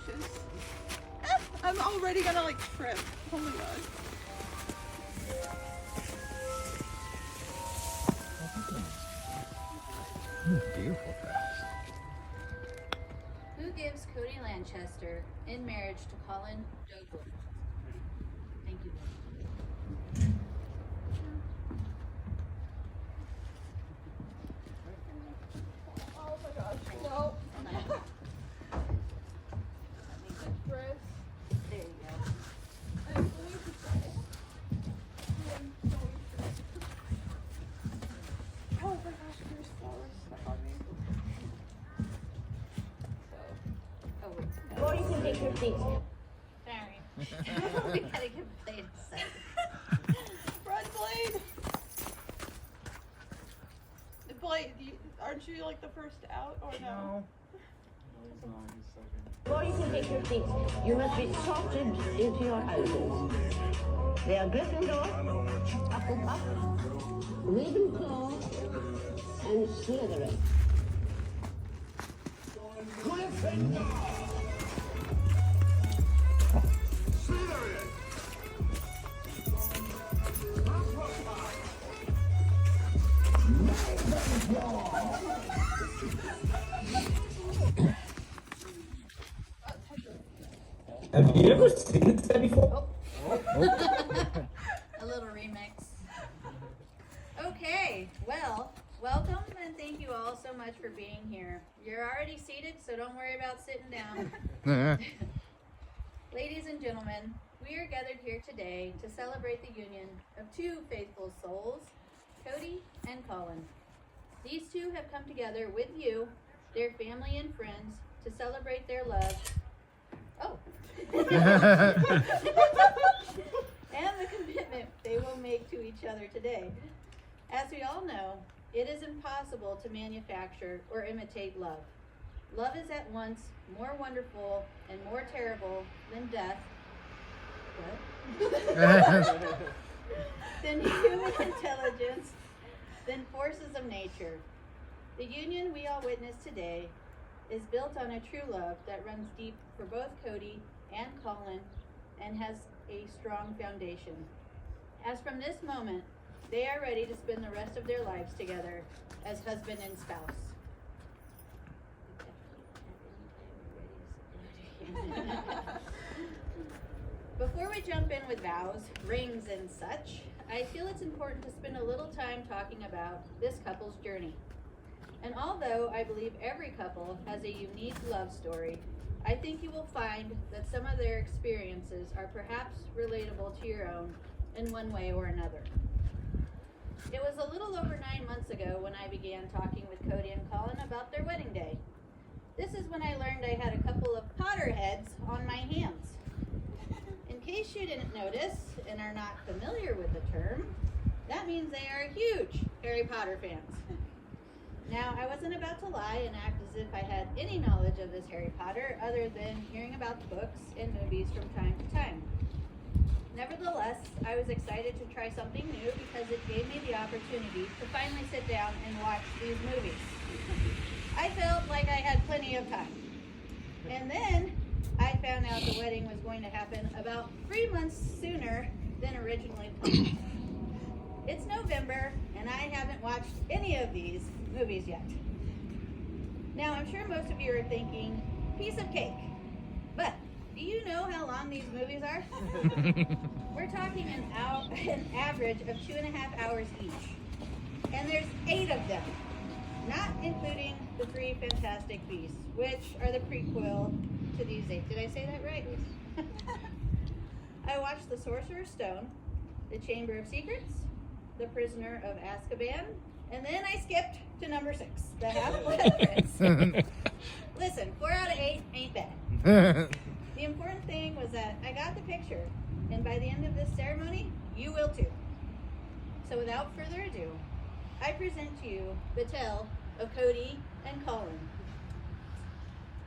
anxious. I'm already gonna like trip. Oh my god. Beautiful dress. Who gives Cody Lanchester in marriage to Colin Douglas? Thank you. Oh my gosh. No. Dress. There you go. I'm going to say. I'm so anxious. Oh my gosh, there's flowers stuck on me. Oh wait. Or you can take your seat. Sorry. We gotta get Blade a second. Run, Blade! Blade, aren't you like the first out or no? No, he's not. He's second. Or you can take your seat. You must be sorted into your houses. They are Gryffindor, Hufflepuff, Ravenclaw, and Slytherin. Have you ever seen this guy before? A little remix. Okay, well, welcome and thank you all so much for being here. You're already seated, so don't worry about sitting down. Ladies and gentlemen, we are gathered here today to celebrate the union of two faithful souls, Cody and Colin. These two have come together with you, their family and friends, to celebrate their love. Oh. And the commitment they will make to each other today. As we all know, it is impossible to manufacture or imitate love. Love is at once more wonderful and more terrible than death. What? Than human intelligence, than forces of nature. The union we all witness today is built on a true love that runs deep for both Cody and Colin and has a strong foundation. As from this moment, they are ready to spend the rest of their lives together as husband and spouse. Before we jump in with vows, rings, and such, I feel it's important to spend a little time talking about this couple's journey. And although I believe every couple has a unique love story, I think you will find that some of their experiences are perhaps relatable to your own in one way or another. It was a little over 9 months ago when I began talking with Cody and Colin about their wedding day. This is when I learned I had a couple of Potterheads on my hands. In case you didn't notice and are not familiar with the term, that means they are huge Harry Potter fans. Now, I wasn't about to lie and act as if I had any knowledge of this Harry Potter other than hearing about the books and movies from time to time. Nevertheless, I was excited to try something new because it gave me the opportunity to finally sit down and watch these movies. I felt like I had plenty of time. And then I found out the wedding was going to happen about 3 months sooner than originally planned. It's November, and I haven't watched any of these movies yet. Now, I'm sure most of you are thinking, piece of cake. But do you know how long these movies are? We're talking an average of 2.5 hours each. And there's 8 of them, not including the 3 Fantastic Beasts, which are the prequel to these 8. Did I say that right? I watched The Sorcerer's Stone, The Chamber of Secrets, The Prisoner of Azkaban, and then I skipped to number 6, The Half-Blood Prince. Listen, 4 out of 8 ain't bad. The important thing was that I got the picture, and by the end of this ceremony, you will too. So without further ado, I present to you the tale of Cody and Colin.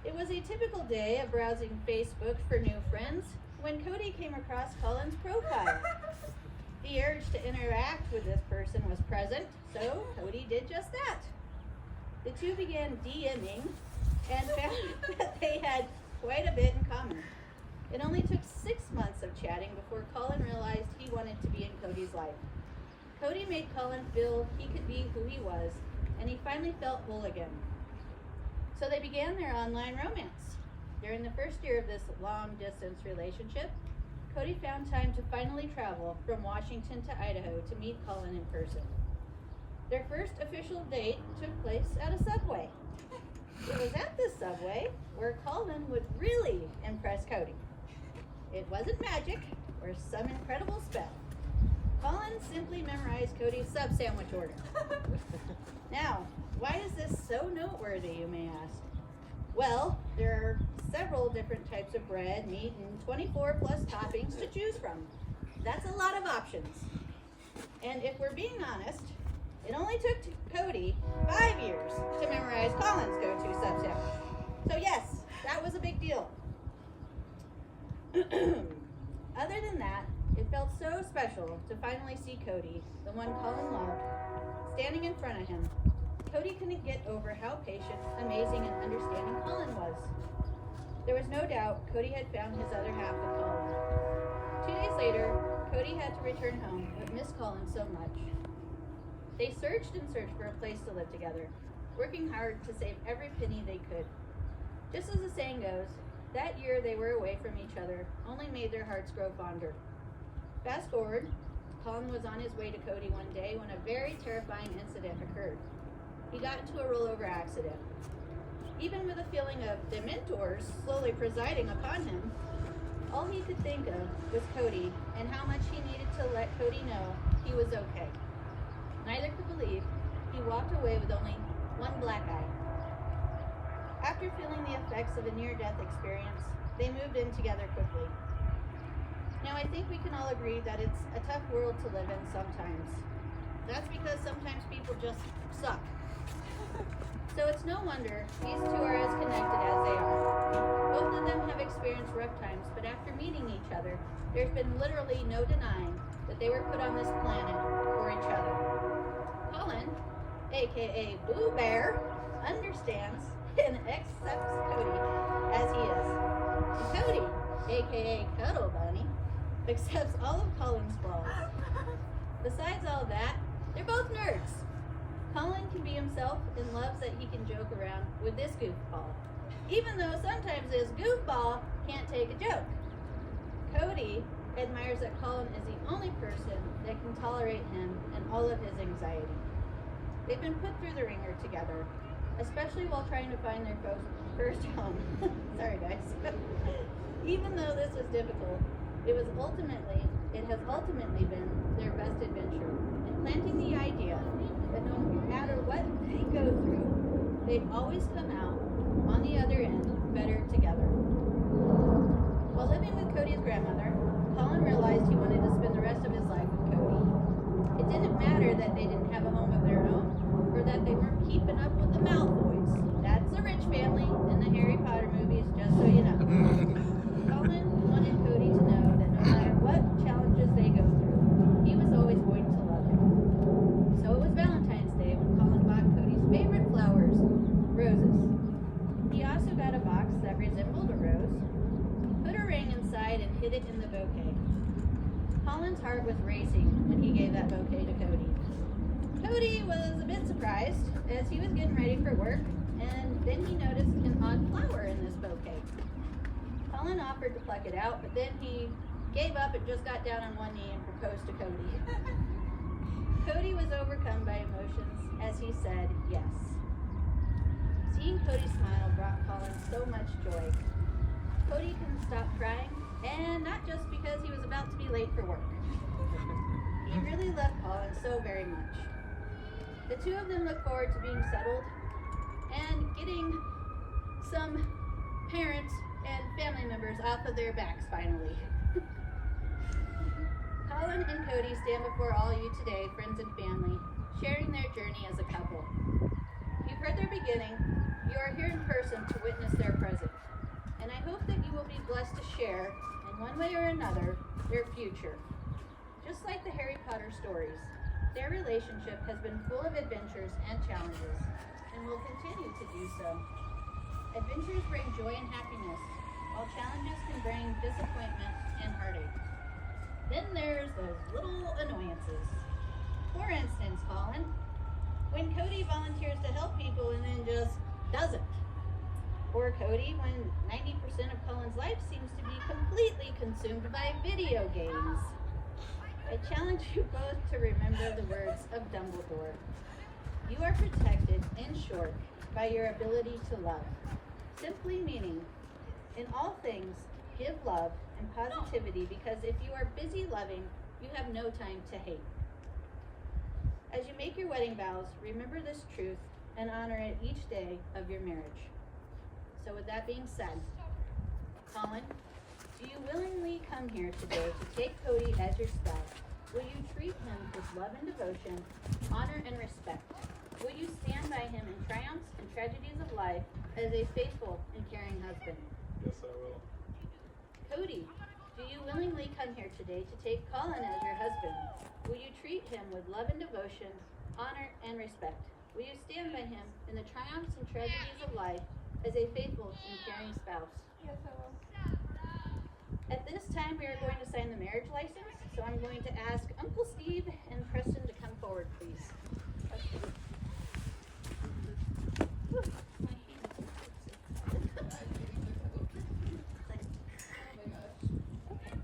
It was a typical day of browsing Facebook for new friends when Cody came across Colin's profile. The urge to interact with this person was present, so Cody did just that. The two began DMing and found that they had quite a bit in common. It only took 6 months of chatting before Colin realized he wanted to be in Cody's life. Cody made Colin feel he could be who he was, and he finally felt whole again. So they began their online romance. During the first year of this long-distance relationship, Cody found time to finally travel from Washington to Idaho to meet Colin in person. Their first official date took place at a Subway. It was at this Subway where Colin would really impress Cody. It wasn't magic or some incredible spell. Colin simply memorized Cody's sub sandwich order. Now, why is this so noteworthy, you may ask? Well, there are several different types of bread, meat, and 24 plus toppings to choose from. That's a lot of options. And if we're being honest, it only took Cody 5 years to memorize Colin's go-to sub sandwich. So yes, that was a big deal. Other than that, it felt so special to finally see Cody, the one Colin loved, standing in front of him. Cody couldn't get over how patient, amazing, and understanding Colin was. There was no doubt Cody had found his other half with Colin. 2 days later, Cody had to return home, but missed Colin so much. They searched and searched for a place to live together, working hard to save every penny they could. Just as the saying goes, that year they were away from each other only made their hearts grow fonder. Fast forward, Colin was on his way to Cody one day when a very terrifying incident occurred. He got into a rollover accident. Even with a feeling of dementors slowly presiding upon him, all he could think of was Cody and how much he needed to let Cody know he was okay. Neither could believe he walked away with only one black eye. After feeling the effects of a near-death experience, they moved in together quickly. Now, I think we can all agree that it's a tough world to live in sometimes. That's because sometimes people just suck. So it's no wonder these two are as connected as they are. Both of them have experienced rough times, but after meeting each other, there's been literally no denying that they were put on this planet for each other. Colin, aka Boo Bear, understands and accepts Cody as he is. And Cody, aka Cuddle Bunny, accepts all of Colin's flaws. Besides all that, they're both nerds. Colin can be himself and loves that he can joke around with this goofball, even though sometimes this goofball can't take a joke. Cody admires that Colin is the only person that can tolerate him and all of his anxiety. They've been put through the ringer together, especially while trying to find their first home. Sorry guys. Even though this was difficult, it has ultimately been their best adventure in planting the idea that no matter what they go through, they'd always come out on the other end better together. While living with Cody's grandmother, Colin realized he wanted to spend the rest of his life with Cody. It didn't matter that they didn't have a home of their own, or that they weren't keeping up with the Malfoys. That's a rich family in the Harry Potter movies, just so you know. Colin wanted Cody to know that no matter what challenges they go through, he was always going to love him. So it was Valentine's Day when Colin bought Cody's favorite flowers, roses. He also got a box that resembled a rose, put a ring inside, and hid it in the bouquet. Colin's heart was racing when he gave that bouquet to Cody. Cody was a bit surprised as he was getting ready for work, and then he noticed an odd flower in this bouquet. Colin offered to pluck it out, but then he gave up and just got down on one knee and proposed to Cody. Cody was overcome by emotions as he said yes. Seeing Cody's smile brought Colin so much joy. Cody couldn't stop crying, and not just because he was about to be late for work. He really loved Colin so very much. The two of them look forward to being settled and getting some parents and family members off of their backs finally. Colin and Cody stand before all you today, friends and family, sharing their journey as a couple. You've heard their beginning, you are here in person to witness their present, and I hope that you will be blessed to share, in one way or another, their future. Just like the Harry Potter stories, their relationship has been full of adventures and challenges, and will continue to do so. Adventures bring joy and happiness, while challenges can bring disappointment and heartache. Then there's those little annoyances. For instance, Colin, when Cody volunteers to help people and then just doesn't. Or Cody, when 90% of Colin's life seems to be completely consumed by video games. I challenge you both to remember the words of Dumbledore. You are protected, in short, by your ability to love. Simply meaning, in all things, give love and positivity, because if you are busy loving, you have no time to hate. As you make your wedding vows, remember this truth and honor it each day of your marriage. So with that being said, Colin, do you willingly come here today to take Cody as your spouse? Will you treat him with love and devotion, honor and respect? Will you stand by him in triumphs and tragedies of life as a faithful and caring husband? Yes, I will. Cody, do you willingly come here today to take Colin as your husband? Will you treat him with love and devotion, honor and respect? Will you stand by him in the triumphs and tragedies of life as a faithful and caring spouse? Yes, I will. At this time, we are going to sign the marriage license, so I'm going to ask Uncle Steve and Preston to come forward, please. Okay. Whew, my hands. Okay,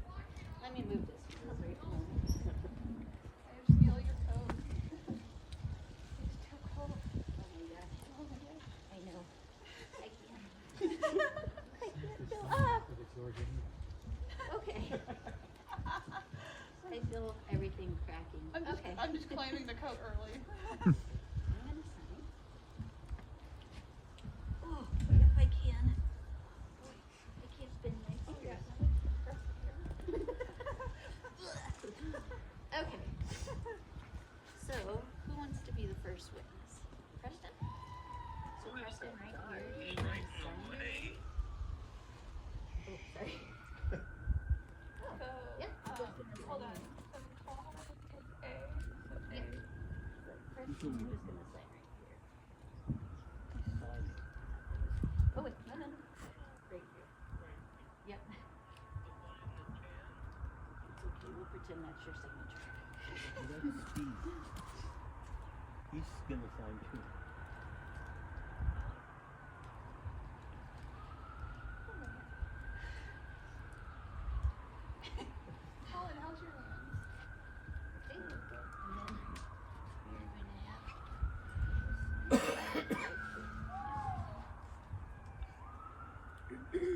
let me move this for a brief moment. I have to steal your coat. It's too cold. Oh my gosh, Oh my gosh. I know. I can't. I can't fill up. Okay. I feel everything cracking. Okay. I'm just claiming the coat early. I'm gonna sign. Oh, if I can. I can't spin my fingers. Okay. So, who wants to be the first witness? Preston? So Preston right here. Is right away. Oh, sorry. So, Yeah, I'll just put this hold in on. here. So, hold on. It's A. So Yeah. A. Preston, you're just gonna sign right here. Oh wait, no. Right here. Yep. It's okay, we'll pretend that's your signature. That's Steve. He's gonna sign too. Colin, how's your hands? Okay, and then we're gonna have. Thank you.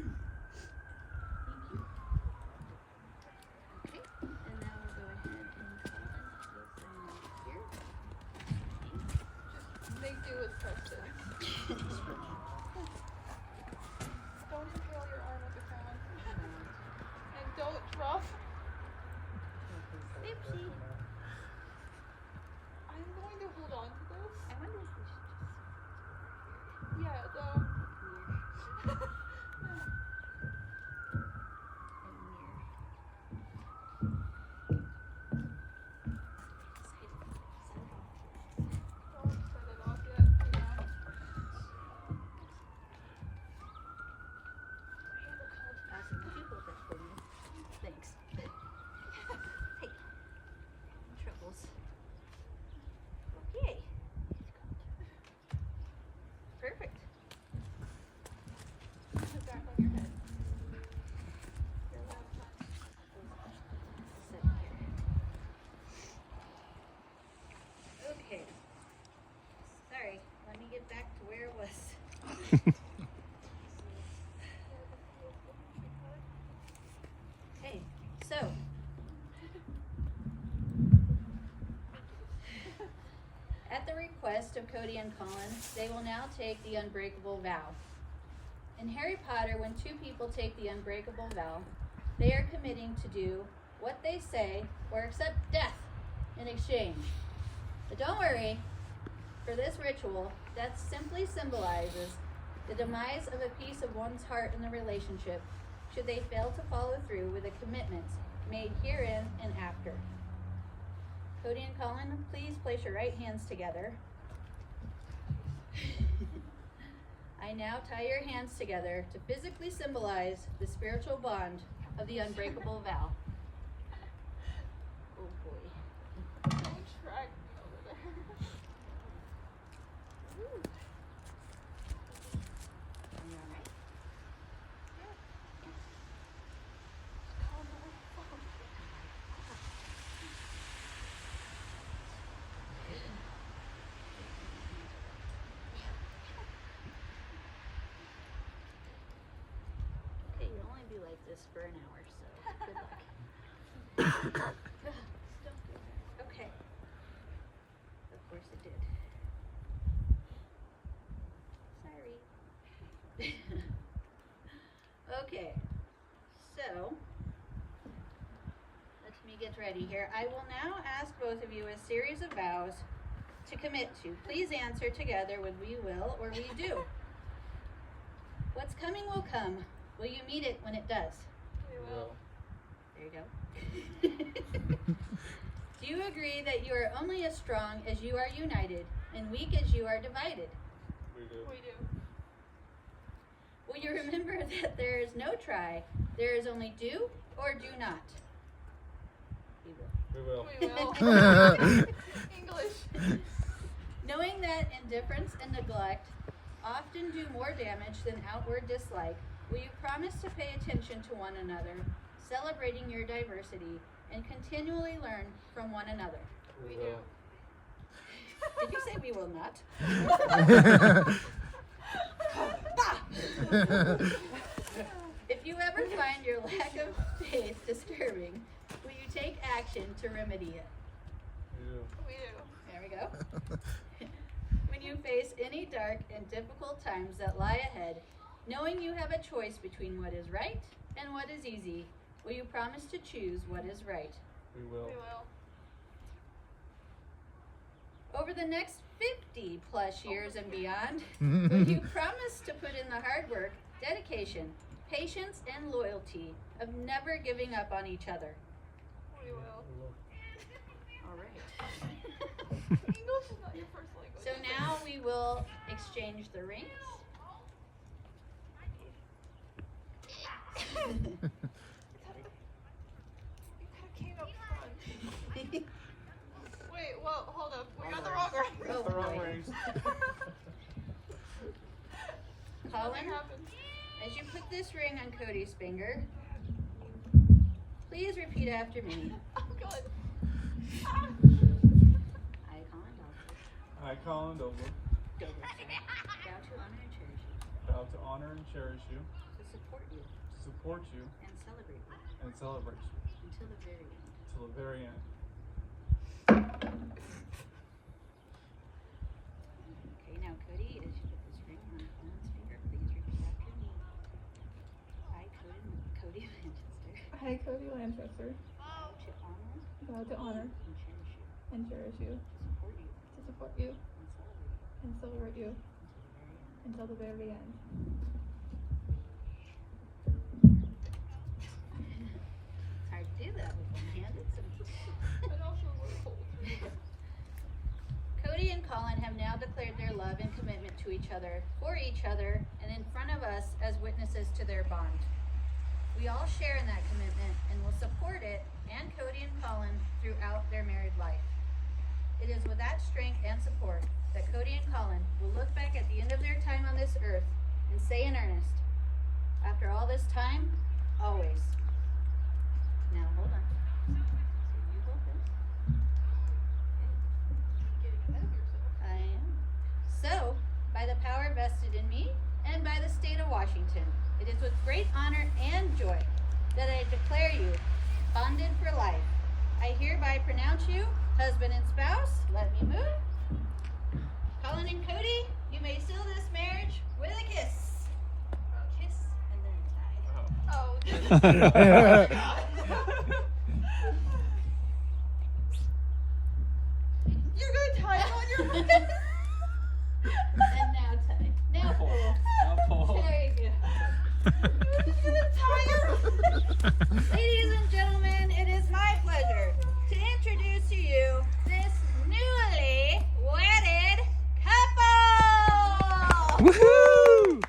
Okay, and now we'll go ahead and Colin, you'll sign right here. Just make do with Preston. Don't impale your arm with the crown. And don't drop. Oopsie. I'm going to hold on to this. I wonder if we should just. Yeah, don't. Don't set it off yet. Yeah. Awesome. Would you hold that for me? Thanks. Hey. Troubles. Okay. Perfect. Put back on your head. Your left hand. Sit here. Okay. Sorry. Let me get back to where it was. Okay. So. At the request of Cody and Colin, they will now take the unbreakable vow. In Harry Potter, when two people take the unbreakable vow, they are committing to do what they say or accept death in exchange. But don't worry, for this ritual, death simply symbolizes the demise of a piece of one's heart in the relationship should they fail to follow through with the commitments made herein and after. Cody and Colin, please place your right hands together. I I now tie your hands together to physically symbolize the spiritual bond of the unbreakable vow. Oh boy. Don't drag me over there. Ooh. Are you alright? Calm down. Okay, you'll only be like this for an hour, so good luck. Okay. Of course it did. Sorry. Okay, so let me get ready here. I will now ask both of you a series of vows to commit to. Please answer together with "we will" or "we do." What's coming will come. Will you meet it when it does? We will. There you go. Do you agree that you are only as strong as you are united and weak as you are divided? We do. We do. Will you remember that there is no try, there is only do or do not? We will. We will. We will. English. Knowing that indifference and neglect often do more damage than outward dislike, will you promise to pay attention to one another, celebrating your diversity, and continually learn from one another? We will. Did you say we will not? If you ever find your lack of faith disturbing, will you take action to remedy it? We do. We do. There we go. When you face any dark and difficult times that lie ahead, knowing you have a choice between what is right and what is easy, will you promise to choose what is right? We will. We will. Over the next 50 plus years and beyond, will you promise to put in the hard work, dedication, patience, and loyalty of never giving up on each other? We will. All right. English is not your first language. So now we will exchange the rings. You kind of came up front. Wait, well, hold up. We got the wrong ring. Oh, The wrong boy. rings. Colin, Nothing happened. as you put this ring on Cody's finger, please repeat after me. Oh, God. I, Colin Douglas, I, Colin Dover, vow to honor and cherish you, vow to honor and cherish you, to support you, to support you, and celebrate you and celebrate you until the very end. till the very end. Okay, now Cody, as you put this ring on Colin's finger, please repeat after me. I, Cody Manchester, Hi, Cody Lanchester. vow to honor Vow to honor and cherish you, and cherish you, to support you, to support you, and celebrate you and celebrate you until the very end. until the very end. It's hard to do that with one hand. It's But also we're cold. Cody and Colin have now declared their love and commitment to each other, for each other, and in front of us as witnesses to their bond. We all share in that commitment and will support it and Cody and Colin throughout their married life. It is with that strength and support that Cody and Colin will look back at the end of their time on this earth and say in earnest, after all this time, always. Now hold on. So you hold this. Getting ahead of yourself. I am. So, by the power vested in me and by the state of Washington, it is with great honor and joy that I declare you bonded for life. I hereby pronounce you husband and spouse. Let me move. Colin and Cody, you may seal this marriage with a kiss. Kiss and then tie. Oh, you're gonna tie it on your head. And now tie. Now pull. Now pull. There you go. You're gonna tie your. Ladies and gentlemen, it is my pleasure to introduce to you this newly wedded couple. Woohoo!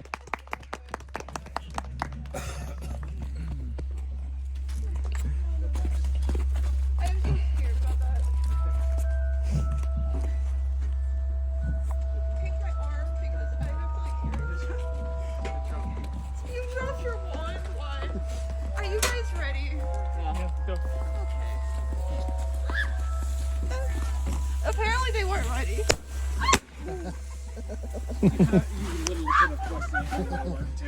ready. Yeah, go. Okay. Apparently they weren't ready. You literally could have pressed it.